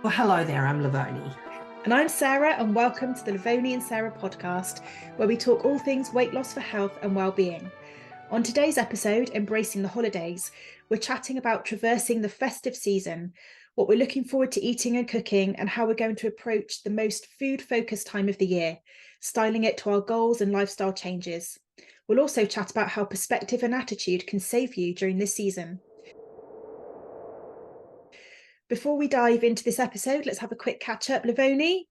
Well, hello there, I'm Lovoni. And I'm Sarah, and welcome to the Lovoni and Sarah podcast, where we talk all things weight loss for health and well-being. On today's episode, Embracing the Holidays, we're chatting about traversing the festive season, what we're looking forward to eating and cooking, and how we're going to approach the most food-focused time of the year, styling it to our goals and lifestyle changes. We'll also chat about how perspective and attitude can save you during this season. Before we dive into this episode, let's have a quick catch up. Lovoni,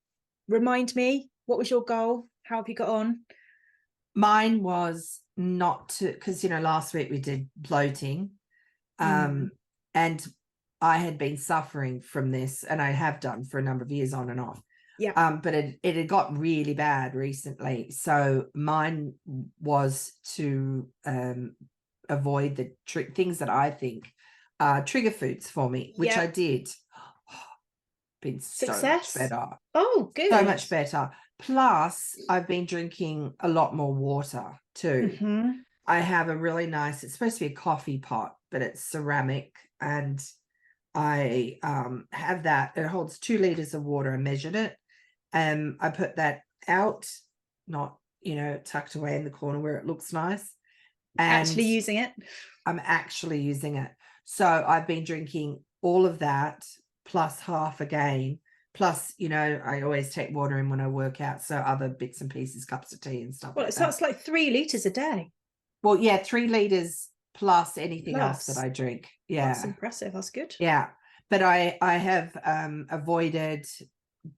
remind me, what was your goal? How have you got on? Mine was not to, because, last week we did bloating and I had been suffering from this, and I have done for a number of years on and off. Yeah. But it had got really bad recently. So mine was to avoid the things that I think trigger foods for me, which I did. Been Success. So much better. Oh, good. So much better. Plus, I've been drinking a lot more water too. I have a really nice, it's supposed to be a coffee pot, but it's ceramic, and I have that. It holds 2 liters of water. I measured it. I put that out, not, tucked away in the corner where it looks nice. And actually using it. I'm actually using it. So I've been drinking all of that plus half again. Plus, I always take water in when I work out. So other bits and pieces, cups of tea and stuff. Well, so it's like 3 liters a day. Well, yeah, 3 liters plus anything else that I drink. Yeah. That's impressive. That's good. Yeah. But I have avoided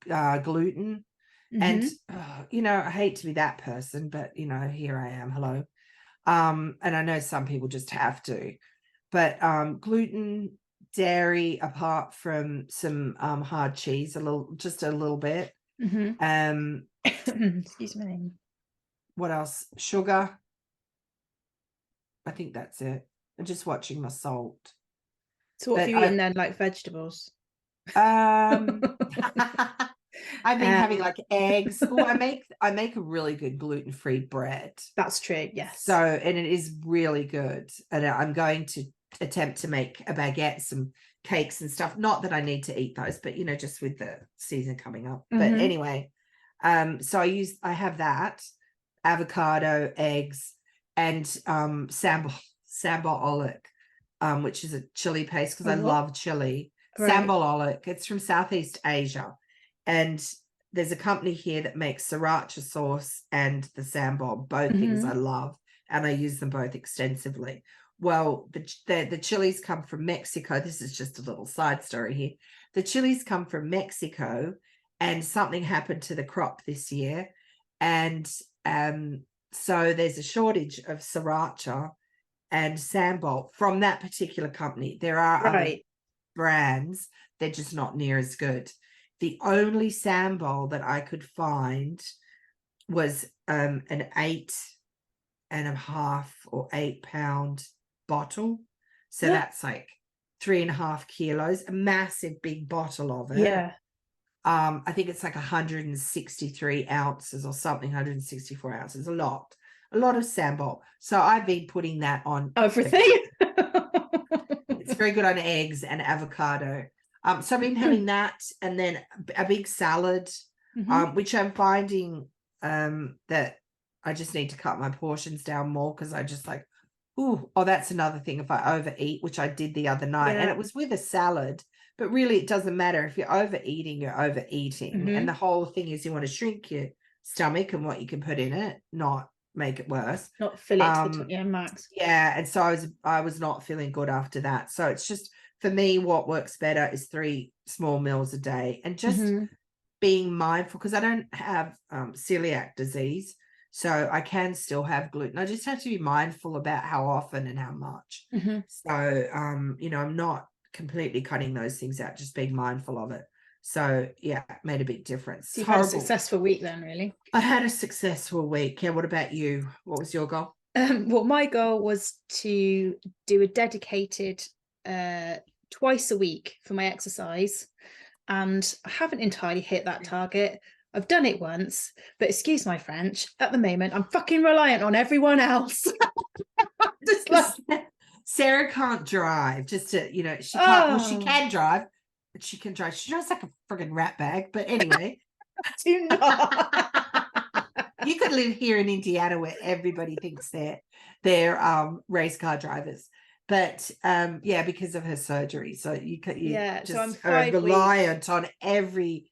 gluten. And, I hate to be that person, but, here I am. Hello. And I know some people just have to. But gluten, dairy, apart from some hard cheese, just a little bit. Excuse me. What else? Sugar. I think that's it. I'm just watching my salt. So what have you eaten then, like vegetables? I've been having like eggs. Oh, I make a really good gluten-free bread. That's true, yes. So, and it is really good. And I'm going to attempt to make a baguette, some cakes and stuff. Not that I need to eat those, but just with the season coming up. But anyway, so I have that, avocado, eggs, and sambal oelek, which is a chili paste, because I love chili. Right. Sambal oelek. It's from Southeast Asia. And there's a company here that makes sriracha sauce and the sambal, both things I love, and I use them both extensively. Well, the chilies come from Mexico. This is just a little side story here. The chilies come from Mexico, and something happened to the crop this year. And so there's a shortage of sriracha and sambal from that particular company. There are other brands, they're just not near as good. The only sambal that I could find was an 8.5 or 8 pound bottle. So that's like 3.5 kilos, a massive big bottle of it. Yeah. I think it's like 163 ounces or something, 164 ounces, a lot of sambal. So I've been putting that on everything. It's very good on eggs and avocado. So I've been having that, and then a big salad, which I'm finding that I just need to cut my portions down more, because I just like, that's another thing. If I overeat, which I did the other night, and it was with a salad, but really it doesn't matter. If you're overeating, you're overeating. And the whole thing is you want to shrink your stomach and what you can put in it, not make it worse. Not fill it to the max. Yeah, and so I was not feeling good after that. So it's just, for me, what works better is 3 small meals a day, and just being mindful, because I don't have celiac disease, so I can still have gluten. I just have to be mindful about how often and how much. So, I'm not completely cutting those things out, just being mindful of it. So, yeah, it made a big difference. So you've had a successful week then, really? I had a successful week. Yeah, what about you? What was your goal? Well, my goal was to do a dedicated twice a week for my exercise, and I haven't entirely hit that target. I've done it once, but excuse my French, at the moment I'm fucking reliant on everyone else. Just like Sarah can't drive, just to, she can't, well, she can drive, she can drive. She drives like a friggin' rat bag. But anyway. Do not. You could live here in Indiana where everybody thinks they're race car drivers. But yeah, because of her surgery. So you Yeah, so I'm just are 5 reliant on everybody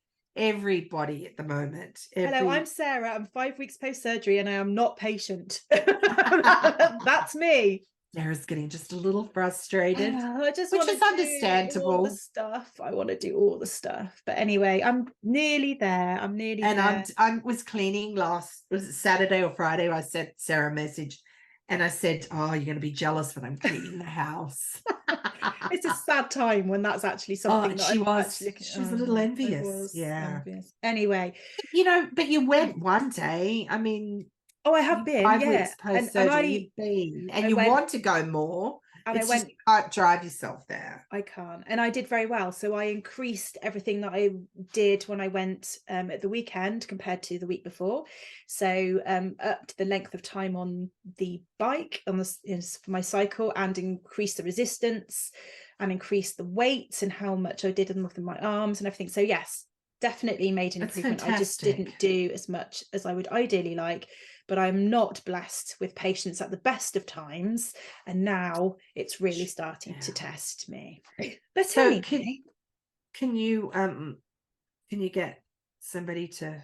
at the moment. Hello, I'm Sarah. I'm 5 weeks post-surgery and I am not patient. That's me. Sarah's getting just a little frustrated, I just which want is to understandable. do all the stuff. I want to do all the stuff. But anyway, I'm nearly there. I'm nearly there. And I was cleaning was it Saturday or Friday? I sent Sarah a message and I said, oh, you're going to be jealous when I'm cleaning the house. It's a sad time when that's actually something that she I'm was actually she was a little envious. Envious. Anyway, but you went one day. I mean, I have been 5 weeks post surgery. You've been, and you want to go more. And it's just you can't drive yourself there. I can't. And I did very well. So I increased everything that I did when I went at the weekend compared to the week before. So upped the length of time on the bike for my cycle, and increased the resistance and increased the weight and how much I did with my arms and everything. So yes, definitely made an improvement. Fantastic. I just didn't do as much as I would ideally like, but I'm not blessed with patience at the best of times, and now it's really starting to test me. But so anyway, can you get somebody to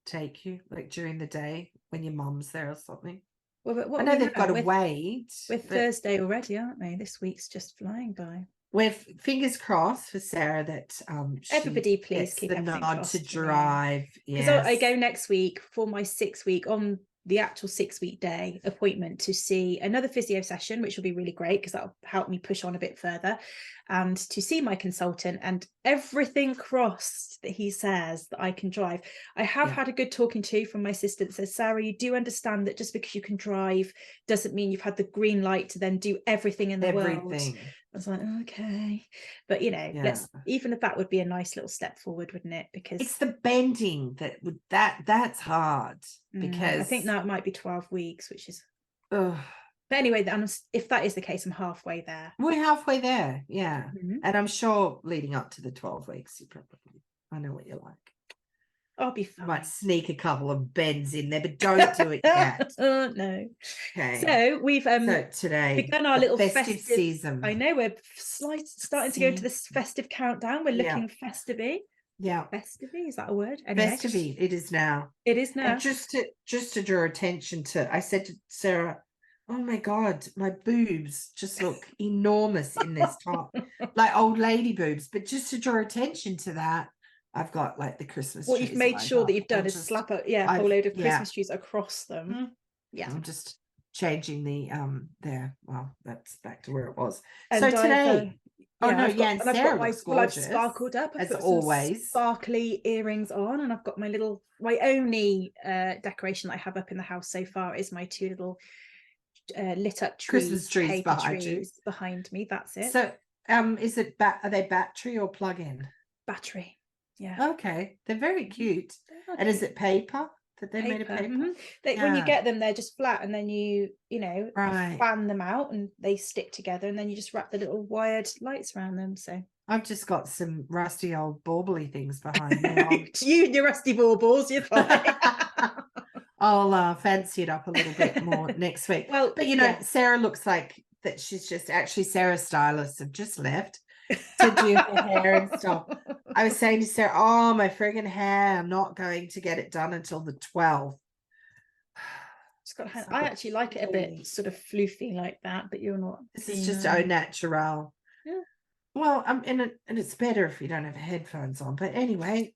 take you like during the day when your mum's there or something? Well, I know they've got to wait. We're Thursday already, aren't we? This week's just flying by. We're fingers crossed for Sarah that everybody please keep the nod to drive. Because I go next week for my 6 week on the actual 6 week day appointment to see another physio session, which will be really great because that'll help me push on a bit further, and to see my consultant, and everything crossed that he says that I can drive. I have had a good talking to from my assistant. Says, Sarah, you do understand that just because you can drive doesn't mean you've had the green light to then do everything in the world. I was like, okay, but you know, let's, even if that would be a nice little step forward, wouldn't it? Because it's the bending that's hard. Because I think that might be 12 weeks, which is but anyway, if that is the case, I'm halfway there. We're halfway there, yeah. And I'm sure leading up to the 12 weeks, I know what you're like. I'll be fine. Might sneak a couple of bends in there, but don't do it yet. No. Okay. So we've today begun our little festive season. I know we're starting to go into this festive countdown. We're looking festive-y. Yeah. Festive-y, is that a word? Anyway. Festive-y, it is now. It is now. And just to draw attention to, I said to Sarah, oh my God, my boobs just look enormous in this top, like old lady boobs. But just to draw attention to that, I've got like the Christmas what trees. You've made sure that you've done is slap a whole load of Christmas trees across them. Yeah. I'm just changing the there. Well, that's back to where it was. And so today, and Sarah looks gorgeous, I've sparkled up. I've as always. Sparkly earrings on, and I've got my only decoration that I have up in the house so far is my two little lit up Christmas trees behind me. That's it. So is it are they battery or plug-in? Battery. Yeah. Okay, they're very cute. And is it paper that they made of paper? When you get them, they're just flat, and then you fan them out and they stick together, and then you just wrap the little wired lights around them. So I've just got some rusty old baubley things behind me. You and your rusty baubles, you're fine. I'll fancy it up a little bit more next week. Well, but Sarah looks like that she's just Sarah's stylists have just left to do her hair and stuff. I was saying to Sarah, oh, my friggin' hair, I'm not going to get it done until the 12th. I actually like it a bit sort of floofy like that, but you're not. This is just au natural. Yeah. Well, and it's better if you don't have headphones on. But anyway,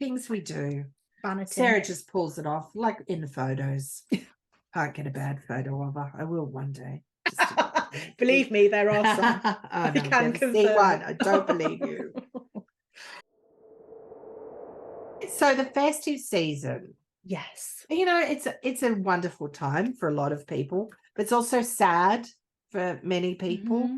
things we do. Vanity. Sarah just pulls it off, like in the photos. Can't get a bad photo of her. I will one day. Believe me, there are some. I can see one. I don't believe you. So the festive season, yes, it's a wonderful time for a lot of people, but it's also sad for many people.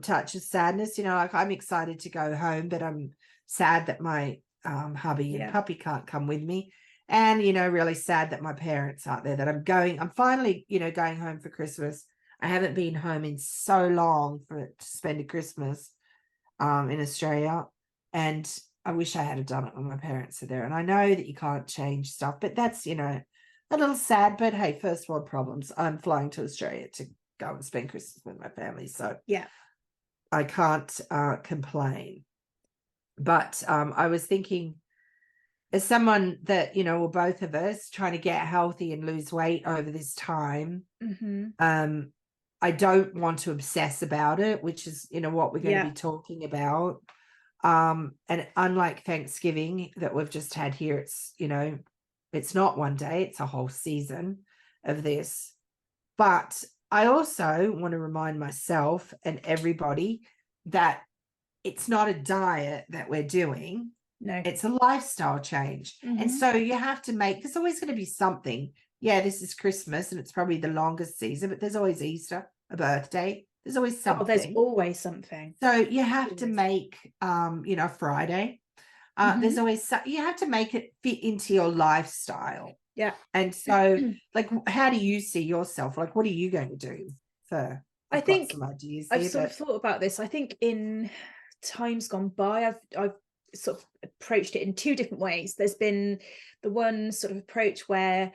Touch of sadness. Like I'm excited to go home, but I'm sad that my hubby and puppy can't come with me, and really sad that my parents aren't there. That I'm finally going home for Christmas. I haven't been home in so long to spend a Christmas in Australia. And I wish I had done it when my parents are there. And I know that you can't change stuff, but that's, a little sad. But hey, first world problems. I'm flying to Australia to go and spend Christmas with my family. So yeah, I can't complain. But I was thinking, as someone that, or both of us trying to get healthy and lose weight over this time, I don't want to obsess about it, which is, what we're going to be talking about. And unlike Thanksgiving that we've just had here, it's, it's not one day, it's a whole season of this. But I also want to remind myself and everybody that it's not a diet that we're doing. No, it's a lifestyle change. And so you have to there's always going to be something. Yeah, this is Christmas and it's probably the longest season, but there's always Easter, a birthday. There's always something. Oh, there's always something. So you have to make, Friday. There's always, you have to make it fit into your lifestyle. Yeah. And so, like, how do you see yourself? Like, what are you going to do for? I think some ideas I've here, sort of thought about this. I think in times gone by, I've sort of approached it in two different ways. There's been the one sort of approach where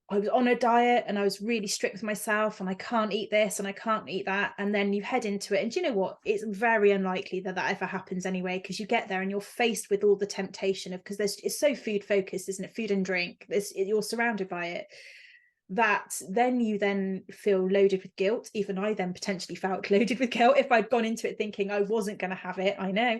I was on a diet and I was really strict with myself and I can't eat this and I can't eat that. And then you head into it. And do you know what? It's very unlikely that ever happens anyway, because you get there and you're faced with all the temptation of, because it's so food focused, isn't it? Food and drink. You're surrounded by it. That then you then feel loaded with guilt. Even I then potentially felt loaded with guilt if I'd gone into it thinking I wasn't going to have it. I know.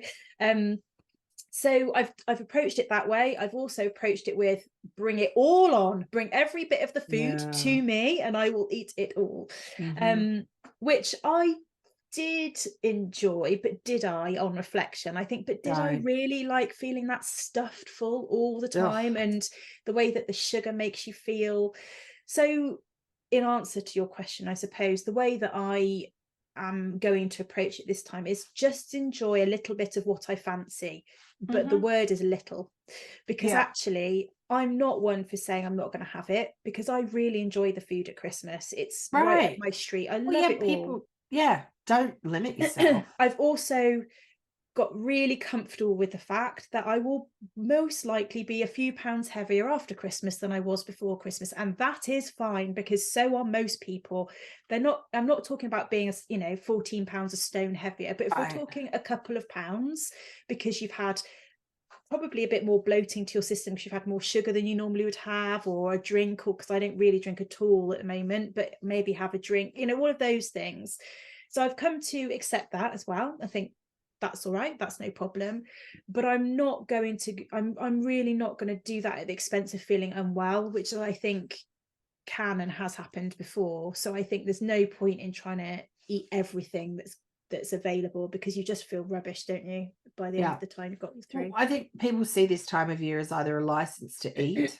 So I've approached it that way. I've also approached it with bring it all on, bring every bit of the food to me and I will eat it all. Which I did enjoy, but did I, on reflection, I think, but did I really like feeling that stuffed full all the time and the way that the sugar makes you feel? So in answer to your question, I suppose the way that I am going to approach it this time is just enjoy a little bit of what I fancy, but the word is little, because actually I'm not one for saying I'm not going to have it, because I really enjoy the food at Christmas. It's right up my street. I love it all. Don't limit yourself. I've also got really comfortable with the fact that I will most likely be a few pounds heavier after Christmas than I was before Christmas, and that is fine, because so are most people. I'm not talking about being 14 pounds a stone heavier, but if we're talking a couple of pounds because you've had probably a bit more bloating to your system because you've had more sugar than you normally would have, or a drink, or because I don't really drink at all at the moment, but maybe have a drink, all of those things. So I've come to accept that as well. I think that's all right, that's no problem, but I'm really not going to do that at the expense of feeling unwell, which I think can and has happened before. So I think there's no point in trying to eat everything that's available, because you just feel rubbish, don't you, by the end of the time you've got through. I think people see this time of year as either a license to eat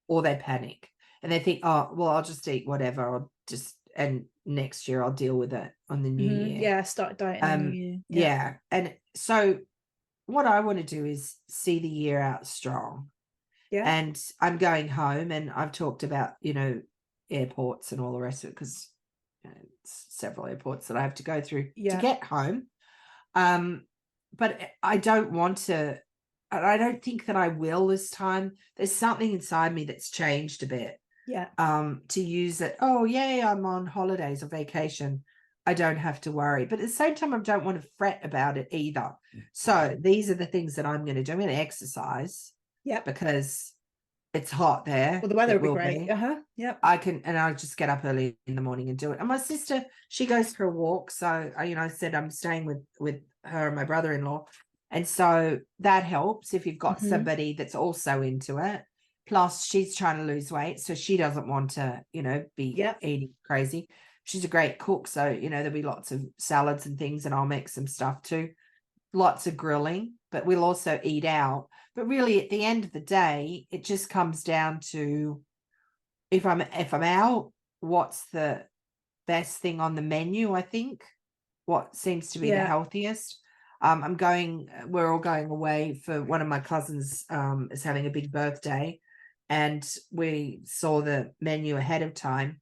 or they panic and they think, oh well, I'll just eat whatever, and next year I'll deal with it on the new year. Start dieting in the new year. And so what I want to do is see the year out strong. And I'm going home, and I've talked about airports and all the rest of it, because it's several airports that I have to go through to get home. But I don't want to, and I don't think that I will this time. There's something inside me that's changed a bit. To use it, I'm on holidays or vacation, I don't have to worry, but at the same time I don't want to fret about it either. So these are the things that I'm going to do. I'm going to exercise because it's hot there. Well, the weather will be great. I can, and I'll just get up early in the morning and do it. And my sister, she goes for a walk, so I said I'm staying with her and my brother-in-law, and so that helps if you've got somebody that's also into it. Plus, she's trying to lose weight, so she doesn't want to, be eating crazy. She's a great cook, so, there'll be lots of salads and things, and I'll make some stuff too. Lots of grilling, but we'll also eat out. But really, at the end of the day, it just comes down to if I'm out, what's the best thing on the menu, I think. What seems to be the healthiest. We're all going away for one of my cousins is having a big birthday. And we saw the menu ahead of time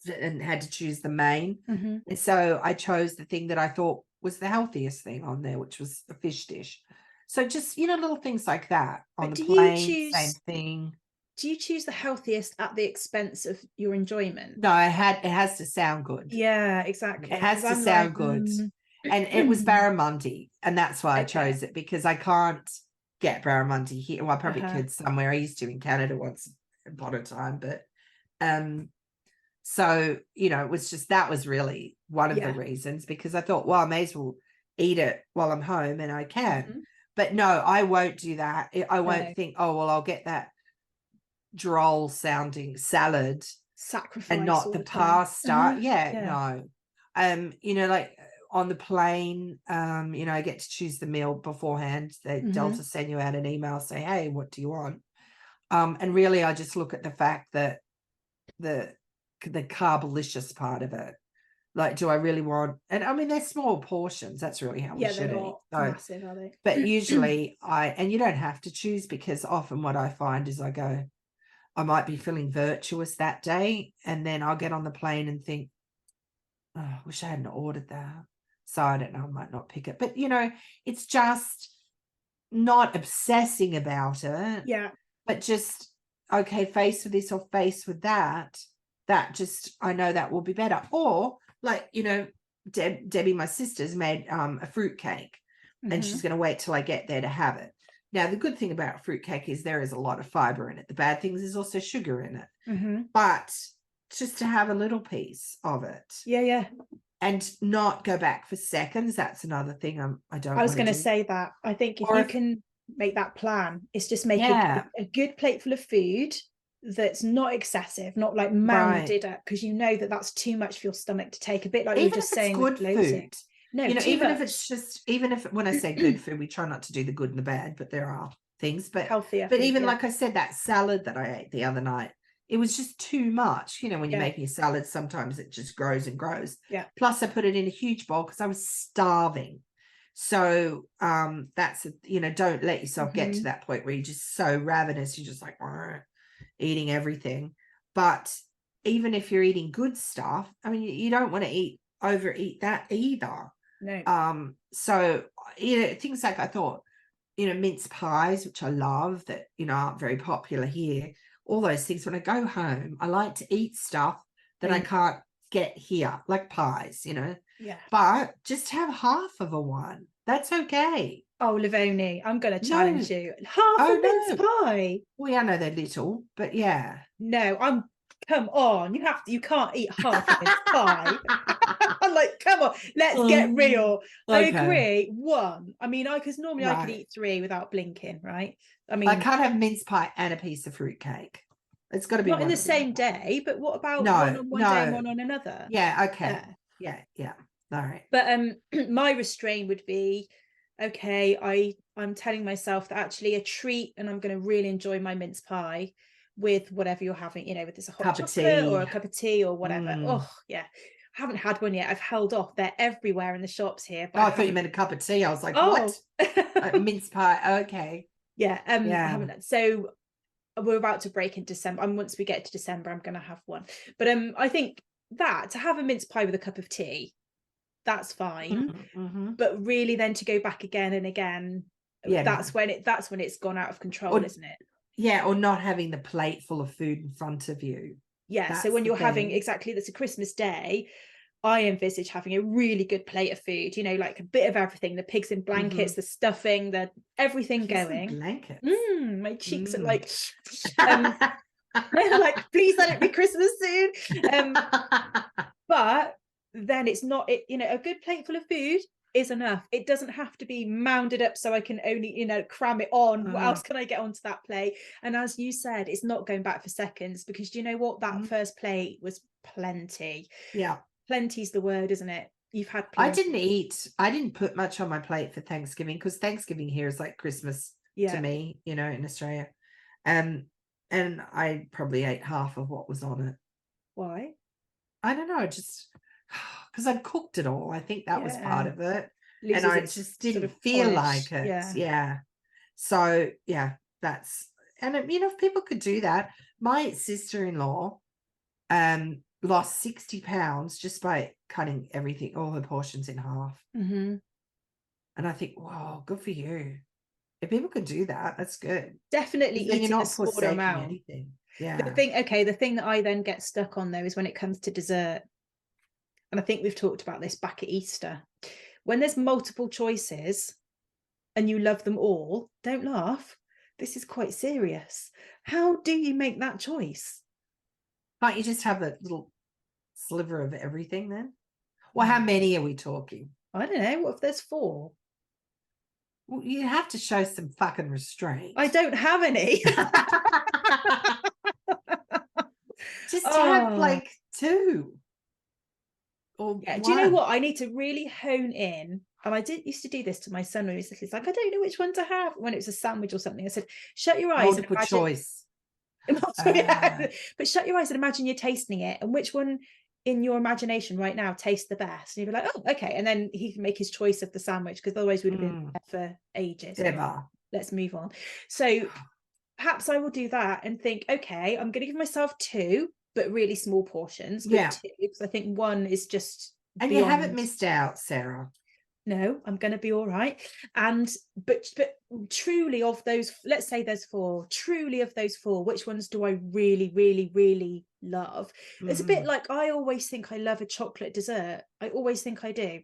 and had to choose the main. And so I chose the thing that I thought was the healthiest thing on there, which was a fish dish. So just, little things like that on But the plane, same thing. Do you choose the healthiest at the expense of your enjoyment? No, it has to sound good. Yeah, exactly. It has to I'm sound like, good. And it was barramundi, and that's why I Okay. chose it, because I can't get barramundi here. Well, I probably Uh-huh. could somewhere. I used to in Canada once upon a time, but so it was just, that was really one of the reasons, because I thought, well, I may as well eat it while I'm home, and I can. But no, I won't do that. I won't think, oh, well, I'll get that droll sounding salad Sacrifice and not all the time. pasta. Yeah. No. Like on the plane, I get to choose the meal beforehand. They'll just send you out an email, say, hey, what do you want? And really I just look at the fact that the carbolicious part of it, like, do I really want, and I mean, they're small portions, that's really how we should eat. So, massive, are they? but usually and you don't have to choose, because often what I find is I might be feeling virtuous that day, and then I'll get on the plane and think, oh, I wish I hadn't ordered that. So I don't know, I might not pick it. But it's just not obsessing about it. Yeah. But just, okay, faced with this or faced with that just, I know that will be better. Or like, Debbie, my sister's made a fruit cake, and she's going to wait till I get there to have it. Now, the good thing about fruit cake is there is a lot of fiber in it. The bad thing is there's also sugar in it. But just to have a little piece of it. Yeah. And not go back for seconds. That's another thing I was going to say that. I think if you can make that plan, it's just make a good plateful of food that's not excessive, not like mounded up, because that's too much for your stomach to take. A bit like you were just saying with bloating. No, even if it's just, even if, when I say good food, we try not to do the good and the bad, but there are things, but healthier. But even like I said, that salad that I ate the other night, it was just too much. When you're making a salad, sometimes it just grows and grows. Yeah. Plus I put it in a huge bowl because I was starving. So that's, don't let yourself get to that point where you're just so ravenous, you're just like eating everything. But even if you're eating good stuff, I mean, you don't want to overeat that either. No. So things like, I thought, mince pies, which I love, that aren't very popular here, all those things. When I go home, I like to eat stuff that I can't get here, like pies, but just have half of a one, that's okay. Oh, Lovoni, I'm gonna challenge you. Half a mince pie. Well, yeah, I know they're little, but yeah. No, come on, you can't eat half a mince pie. I'm like, come on, let's get real. Okay. I agree. One. I mean, because normally I could eat 3 without blinking, right? I mean, I can't have mince pie and a piece of fruit cake. It's got to be not in the same day, but what about one on one day and one on another? Yeah, okay. Yeah. All right. But my restraint would be, okay, I'm telling myself that actually a treat, and I'm going to really enjoy my mince pie with whatever you're having, with this a hot chocolate or a cup of tea or whatever. Oh yeah, I haven't had one yet. I've held off. They're everywhere in the shops here. But I thought you meant a cup of tea. I was like, what? Mince pie. Okay. Yeah. I haven't. So we're about to break in December. And once we get to December, I'm going to have one. But I think that to have a mince pie with a cup of tea, that's fine. But really, then to go back again and again, that's when it's gone out of control, isn't it? Yeah, or not having the plate full of food in front of you. Yeah. So when you're having that's a Christmas day, I envisage having a really good plate of food, like a bit of everything, the pigs in blankets, the stuffing, the everything pigs going. In blankets. My cheeks are like, like, please let it be Christmas soon. But then it's not, a good plate full of food is enough. It doesn't have to be mounded up so I can only, cram it on. What else can I get onto that plate? And as you said, it's not going back for seconds, because do you know what? That first plate was plenty. Yeah. Plenty's the word, isn't it? You've had plenty. I didn't put much on my plate for Thanksgiving, because Thanksgiving here is like Christmas to me, in Australia. And I probably ate half of what was on it. Why? I don't know, just because I'd cooked it all. I think that was part of it. And I just didn't feel like it. Yeah. So that's, and if people could do that. My sister-in-law, lost 60 pounds just by cutting everything, all the portions in half. Mm-hmm. And I think, wow, good for you. If people can do that, that's good. Definitely Then you're eating a not smaller forsaking amount. anything. The Yeah. thing that I then get stuck on though is when it comes to dessert. And I think we've talked about this back at Easter. When there's multiple choices and you love them all, don't laugh. This is quite serious. How do you make that choice? Can't you just have a little sliver of everything then? Well, how many are we talking? I don't know. What if there's 4? Well, you have to show some fucking restraint. I don't have any. Just have like 2. Or yeah. 1. Do you know what? I need to really hone in. And I used to do this to my son when he was little. He's like, I don't know which one to have. When it was a sandwich or something, I said, shut your eyes. Multiple and imagine... choice. But shut your eyes and imagine you're tasting it, and which one in your imagination right now tastes the best. And you'd be like, oh, okay. And then he can make his choice of the sandwich, because otherwise we'd have been there for ages. Ever. Let's move on. So perhaps I will do that and think, okay, I'm going to give myself 2, but really small portions. Yeah. 2, because I think 1 is just and beyond... you haven't missed out, Sarah. No, I'm going to be all right. And but truly, of those, let's say there's 4, truly of those 4, which ones do I really, really, really love? It's a bit like, I always think I love a chocolate dessert. I always think I do.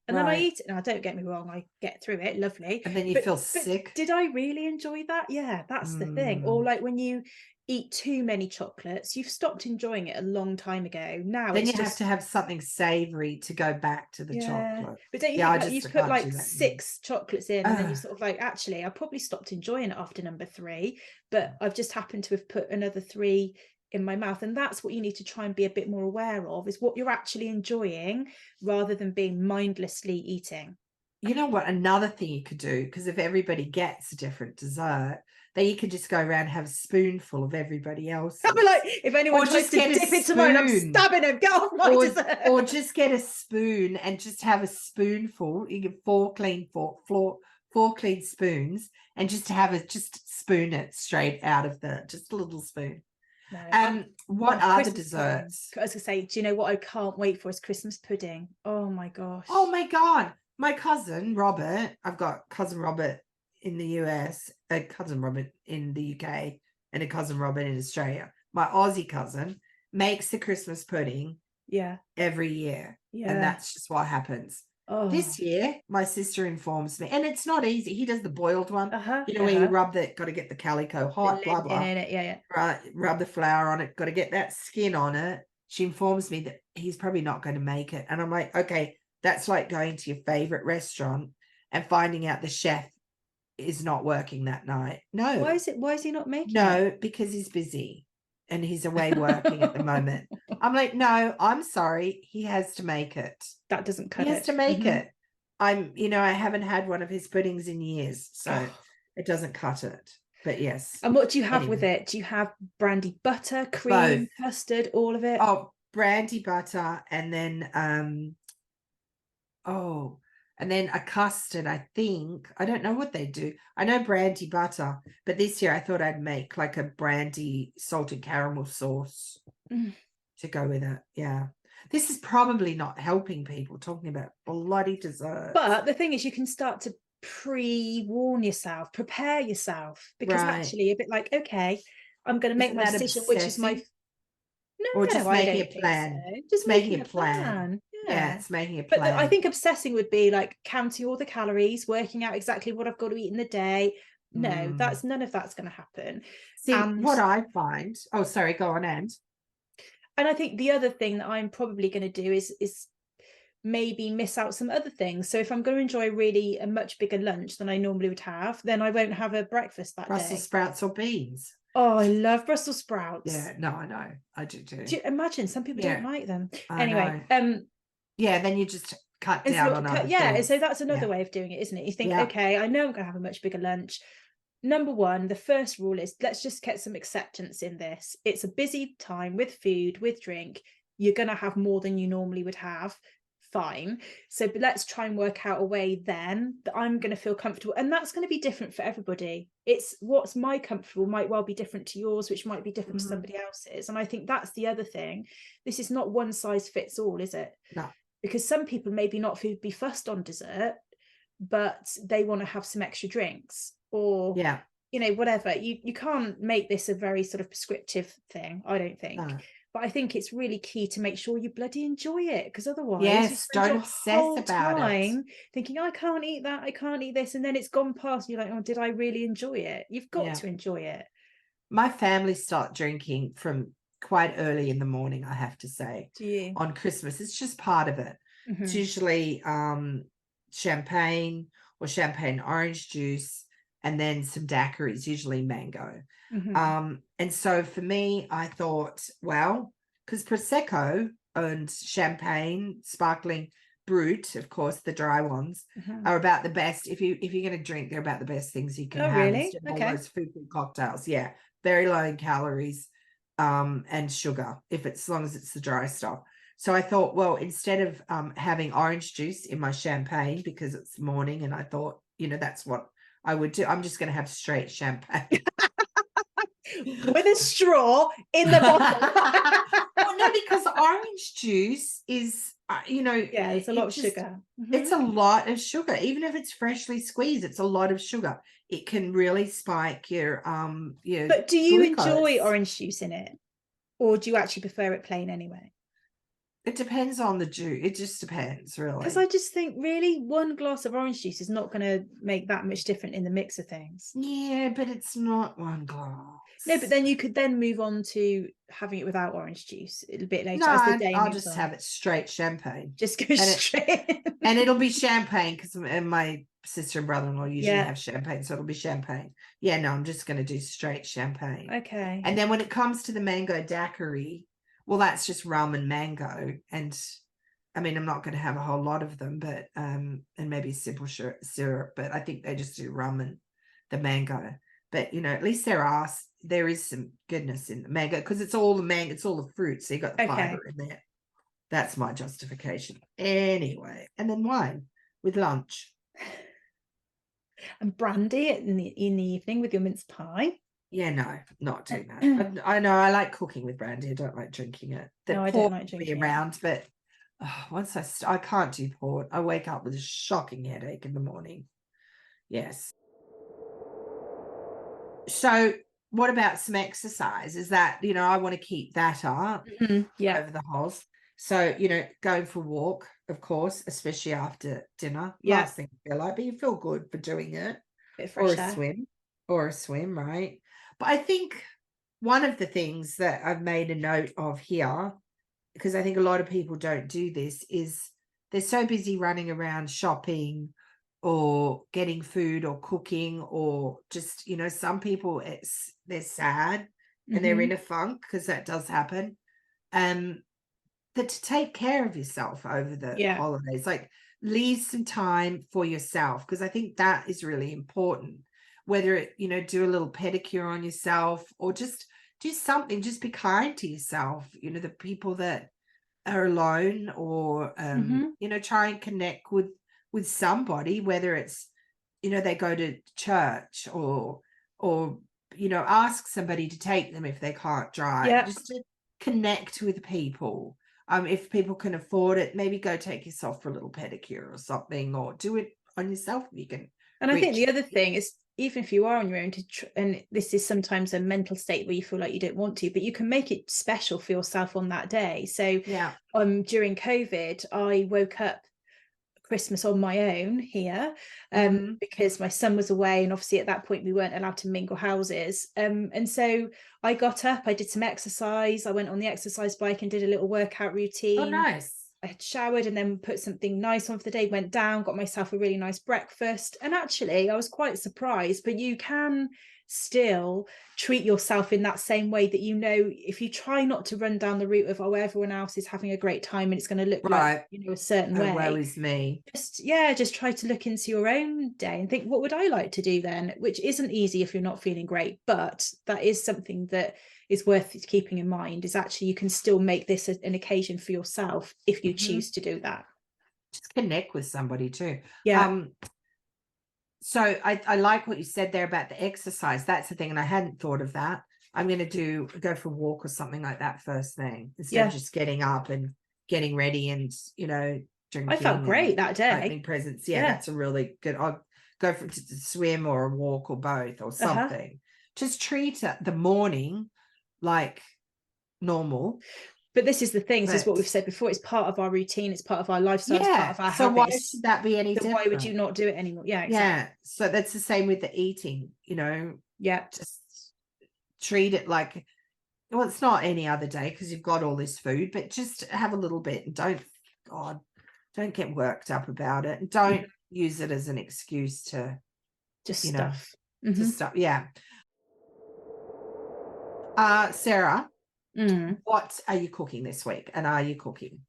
And then I eat it. Now, don't get me wrong, I get through it, lovely. And then you feel sick. Did I really enjoy that? Yeah, that's the thing. Or like when you eat too many chocolates, you've stopped enjoying it a long time ago. Now then you have to have something savory to go back to the chocolate. But don't you think you've put like 6 chocolates in, and then you sort of like, actually I probably stopped enjoying it after number 3, but I've just happened to have put another 3 in my mouth. And that's what you need to try and be a bit more aware of, is what you're actually enjoying rather than being mindlessly eating. You know what, another thing you could do, because if everybody gets a different dessert, then you could just go around and have a spoonful of everybody else. I'd be like, if anyone tries to dip into mine, I'm stabbing him. Get off my dessert. Or just get a spoon and just have a spoonful. You get 4 clean spoons, and just spoon it straight out of just a little spoon. No, what are the desserts? I was gonna say, do you know what I can't wait for is Christmas pudding. Oh my gosh. Oh my God. My cousin Robert, I've got cousin Robert in the US, a cousin Robert in the UK, and a cousin Robert in Australia. My Aussie cousin makes the Christmas pudding every year. And that's just what happens. This year, my sister informs me, and it's not easy. He does the boiled one, where you rub got to get the calico hot, blah, blah. Right, rub the flour on it, got to get that skin on it. She informs me that he's probably not going to make it. And I'm like, okay, that's like going to your favorite restaurant and finding out the chef is not working that night. No. Why is he not making it? Because he's busy and he's away working at the moment. I'm like, no, I'm sorry. He has to make it. That doesn't cut it. He has to make it. I haven't had one of his puddings in years, so it doesn't cut it. But yes. And what do you have with it? Do you have brandy butter, cream, custard, all of it? Oh, brandy butter, and then and then a custard, I think. I don't know what they do. I know brandy butter, but this year I thought I'd make like a brandy salted caramel sauce to go with it. Yeah. This is probably not helping people, talking about bloody dessert. But the thing is, you can start to pre-warn yourself, prepare yourself, because actually a bit like, okay, I'm going to make my decision, which is my... just making a plan. So. Just making a plan. Yeah, it's making a plan. But I think obsessing would be like counting all the calories, working out exactly what I've got to eat in the day. No, none of that's going to happen. See, what I find... Oh, sorry, go on, And I think the other thing that I'm probably going to do is maybe miss out some other things. So if I'm going to enjoy really a much bigger lunch than I normally would have, then I won't have a breakfast that day. Brussels sprouts or beans. Oh, I love Brussels sprouts. Yeah, no, I know. I do too. Do you imagine some people don't like them? Anyway, then you just cut down on other things. So that's another way of doing it, isn't it? You think, okay, I know I'm going to have a much bigger lunch. Number one, the first rule is, let's just get some acceptance in this. It's a busy time with food, with drink. You're going to have more than you normally would have. fine. So but let's try and work out a way then that I'm going to feel comfortable. And that's going to be different for everybody. It's what's my comfortable might well be different to yours, which might be different to somebody else's. And I think that's the other thing. This is not one size fits all, is it? No. Because some people maybe not be fussed on dessert, but they want to have some extra drinks, or you know, whatever. You can't make this a very sort of prescriptive thing, I don't think. No. But I think it's really key to make sure you bloody enjoy it, because otherwise you spend don't your obsess whole about time it thinking, I can't eat that, I can't eat this, and then it's gone past. You're like, oh, did I really enjoy it? You've got to enjoy it. My family start drinking from quite early in the morning, I have to say. Do you? On Christmas, it's just part of it. It's usually champagne or champagne orange juice, and then some daiquiris, usually mango. And so for me, I thought, well, because Prosecco and champagne, sparkling brut, of course, the dry ones are about the best. If you're going to drink, they're about the best things you can have. Really? Instead of Okay. all those food cocktails. Yeah, very low in calories and sugar, as long as it's the dry stuff. So I thought, well, instead of having orange juice in my champagne because it's morning, and I thought, you know, that's what I would do. I'm just going to have straight champagne. With a straw in the bottle. Well, no, because orange juice is, you know, it's a lot of sugar. It's a lot of sugar. Even if it's freshly squeezed, it's a lot of sugar. It can really spike your But do you glucose. enjoy orange juice in it, or do you actually prefer it plain anyway? It depends on the juice. It just depends, really. Because I just think really one glass of orange juice is not going to make that much different in the mix of things. Yeah, but it's not one glass. No, but then you could then move on to having it without orange juice a bit later. No, as the day I'll moves just on. have it straight champagne. Just go straight. And it'll be champagne, because my sister and brother-in-law usually Yeah. have champagne, so it'll be champagne. Yeah, no, I'm just going to do straight champagne. Okay. And then when it comes to the mango daiquiri, well, that's just rum and mango. And I mean, I'm not going to have a whole lot of them, but and maybe simple syrup, but I think they just do rum and the mango. But, you know, at least there is some goodness in the mango, because it's all the mango, it's all the fruit. So you got the fiber in there. That's my justification. Anyway, and then wine with lunch. And brandy in the evening with your mince pie. Yeah, no, not doing that. I know I like cooking with brandy. I don't like drinking it. No, I don't like drinking it around, but once I can't do port. I wake up with a shocking headache in the morning. Yes. So what about some exercise? Is that, you know, I want to keep that up over the holes. So, you know, going for a walk, of course, especially after dinner. Last thing I feel like, but you feel good for doing it. Or a swim, right? But I think one of the things that I've made a note of here, because I think a lot of people don't do this, is they're so busy running around shopping or getting food or cooking, or just, you know, some people they're sad and they're in a funk, because that does happen. That to take care of yourself over the holidays, like leave some time for yourself, because I think that is really important. Whether it, you know, do a little pedicure on yourself, or just do something, just be kind to yourself, you know, the people that are alone, or you know, try and connect with somebody, whether it's, you know, they go to church, or you know, ask somebody to take them if they can't drive, just to connect with people. If people can afford it, maybe go take yourself for a little pedicure or something, or do it on yourself if you can. And I think the other thing is, even if you are on your own, and this is sometimes a mental state where you feel like you don't want to, but you can make it special for yourself on that day. So during COVID, I woke up Christmas on my own here, because my son was away, and obviously at that point we weren't allowed to mingle houses, and so I got up, I did some exercise, I went on the exercise bike and did a little workout routine. Oh, nice. I had showered and then put something nice on for the day, went down, got myself a really nice breakfast, and actually I was quite surprised. But you can still treat yourself in that same way, that, you know, if you try not to run down the route of, oh, everyone else is having a great time and it's going to look like, you know, a certain way. Woe is me. Just try to look into your own day and think, what would I like to do then? Which isn't easy if you're not feeling great, but that is something that is worth keeping in mind, is actually you can still make this an occasion for yourself if you choose to do that. just connect with somebody too. Yeah. So I like what you said there about the exercise. That's the thing, and I hadn't thought of that. I'm going to go for a walk or something like that first thing, instead of just getting up and getting ready and, drinking. I felt great that day. Opening presents. Yeah, that's a really good. I'll go for to swim or a walk or both or something. Just treat the morning like normal. But this is the thing, this is what we've said before, it's part of our routine, it's part of our lifestyle, it's part of our so habits. Why should that be any different? Why would you not do it anymore? Yeah, exactly. So that's the same with the eating, just treat it like, well, it's not any other day because you've got all this food, but just have a little bit and don't get worked up about it, and don't use it as an excuse to just stuff. To stuff. Sarah, what are you cooking this week, and are you cooking?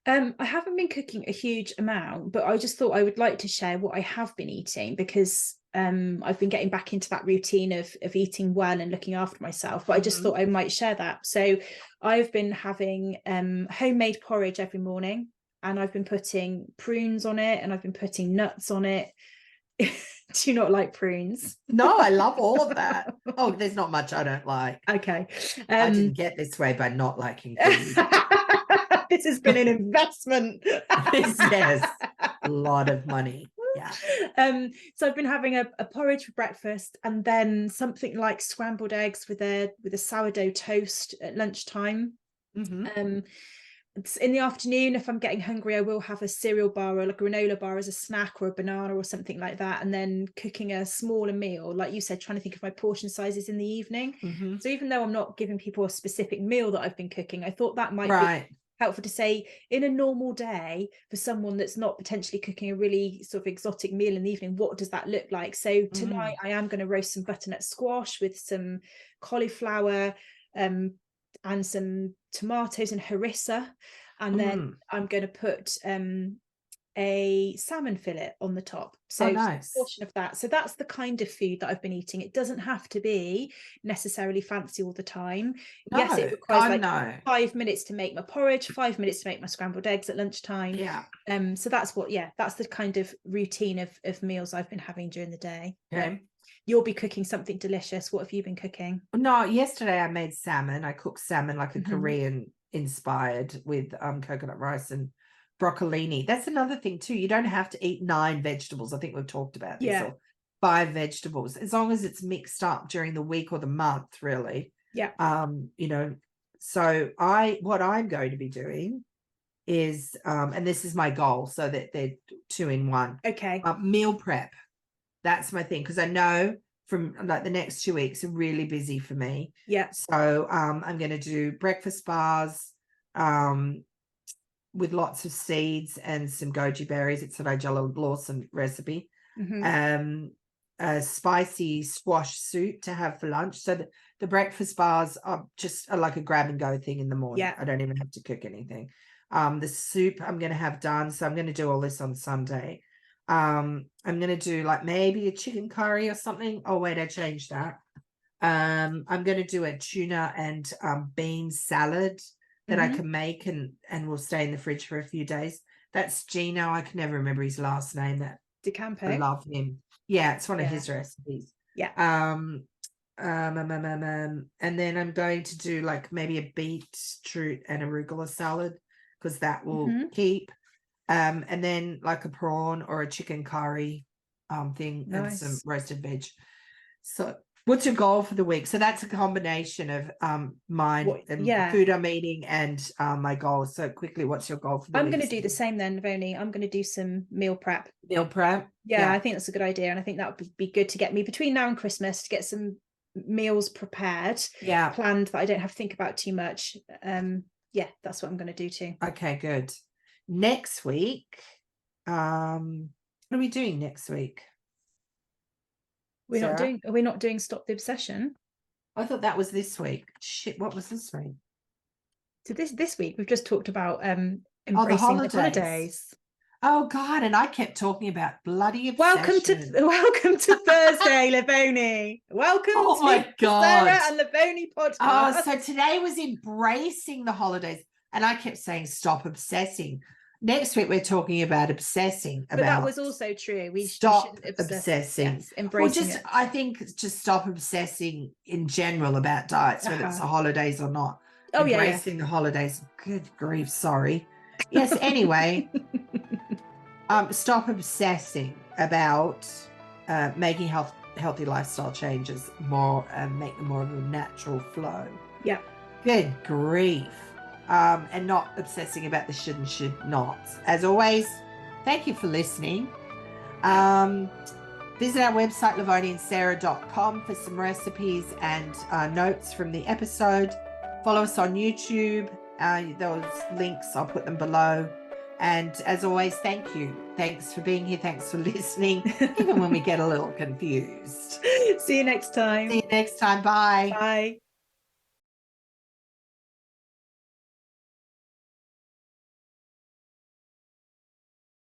I haven't been cooking a huge amount, but I just thought I would like to share what I have been eating, because I've been getting back into that routine of eating well and looking after myself, but I just thought I might share that. So I've been having homemade porridge every morning, and I've been putting prunes on it, and I've been putting nuts on it. Do you not like prunes? No, I love all of that. Oh, there's not much I don't like. Okay. I didn't get this way by not liking food. This has been an investment. Yes, a lot of money. Yeah. So I've been having a porridge for breakfast, and then something like scrambled eggs with a sourdough toast at lunchtime. In the afternoon, if I'm getting hungry, I will have a cereal bar or like a granola bar as a snack, or a banana or something like that, and then cooking a smaller meal, like you said, trying to think of my portion sizes in the evening. So even though I'm not giving people a specific meal that I've been cooking, I thought that might be helpful to say, in a normal day, for someone that's not potentially cooking a really sort of exotic meal in the evening, what does that look like? So tonight I am going to roast some butternut squash with some cauliflower and some tomatoes and harissa, and then I'm going to put a salmon fillet on the top, so nice. A portion of that. So that's the kind of food that I've been eating. It doesn't have to be necessarily fancy all the time. Yes, it requires 5 minutes to make my porridge, 5 minutes to make my scrambled eggs at lunchtime. So that's that's the kind of routine of meals I've been having during the day. You'll be cooking something delicious. What have you been cooking? No, yesterday I made salmon. I cooked salmon like a Korean inspired, with coconut rice and broccolini. That's another thing too. You don't have to eat 9 vegetables. I think we've talked about this. Or 5 vegetables, as long as it's mixed up during the week or the month, really. So what I'm going to be doing is and this is my goal, so that they're 2 in 1. Meal prep. That's my thing, because I know from like the next 2 weeks are really busy for me. So I'm going to do breakfast bars with lots of seeds and some goji berries. It's a Nigella Lawson recipe. A spicy squash soup to have for lunch. So the breakfast bars are just like a grab and go thing in the morning. I don't even have to cook anything. The soup I'm going to have done. So I'm going to do all this on Sunday. I'm going to do like maybe a chicken curry or something. Oh, wait, I changed that. I'm going to do a tuna and bean salad that I can make and will stay in the fridge for a few days. That's Gino. I can never remember his last name. DeCampo. I love him. Yeah, it's one of his recipes. And then I'm going to do like maybe a beetroot and arugula salad, because that will keep. And then like a prawn or a chicken curry thing. Nice. And some roasted veg. So what's your goal for the week? So that's a combination of mine and food I'm eating and my goals. So quickly, what's your goal for the week? I'm going to do the same then, Lovoni. I'm going to do some meal prep. Meal prep? Yeah, I think that's a good idea. And I think that would be good to get me between now and Christmas to get some meals prepared, planned, that I don't have to think about too much. That's what I'm going to do too. Okay, good. Next week, what are we doing next week? We're not doing Stop the Obsession. I thought that was this week. Shit, what was this week? So this week we've just talked about embracing the holidays. Oh God, and I kept talking about bloody obsession. Welcome to Thursday, Lovoni. Welcome to my God. Sarah and Lovoni podcast. Oh, so today was embracing the holidays, and I kept saying stop obsessing. Next week we're talking about obsessing. But that was also true. We stop shouldn't obsessing. Yes, embracing it. I think just stop obsessing in general about diets, whether it's the holidays or not. Oh, embracing the holidays. Good grief, sorry. Yes, anyway. Stop obsessing about making healthy lifestyle changes more, make them more of a natural flow. Yeah. Good grief. And not obsessing about the should and should nots. As always, thank you for listening. Visit our website, lovoniandsarah.com, for some recipes and notes from the episode. Follow us on YouTube. Those links, I'll put them below. And as always, thank you. Thanks for being here. Thanks for listening, even when we get a little confused. See you next time. See you next time. Bye. Bye.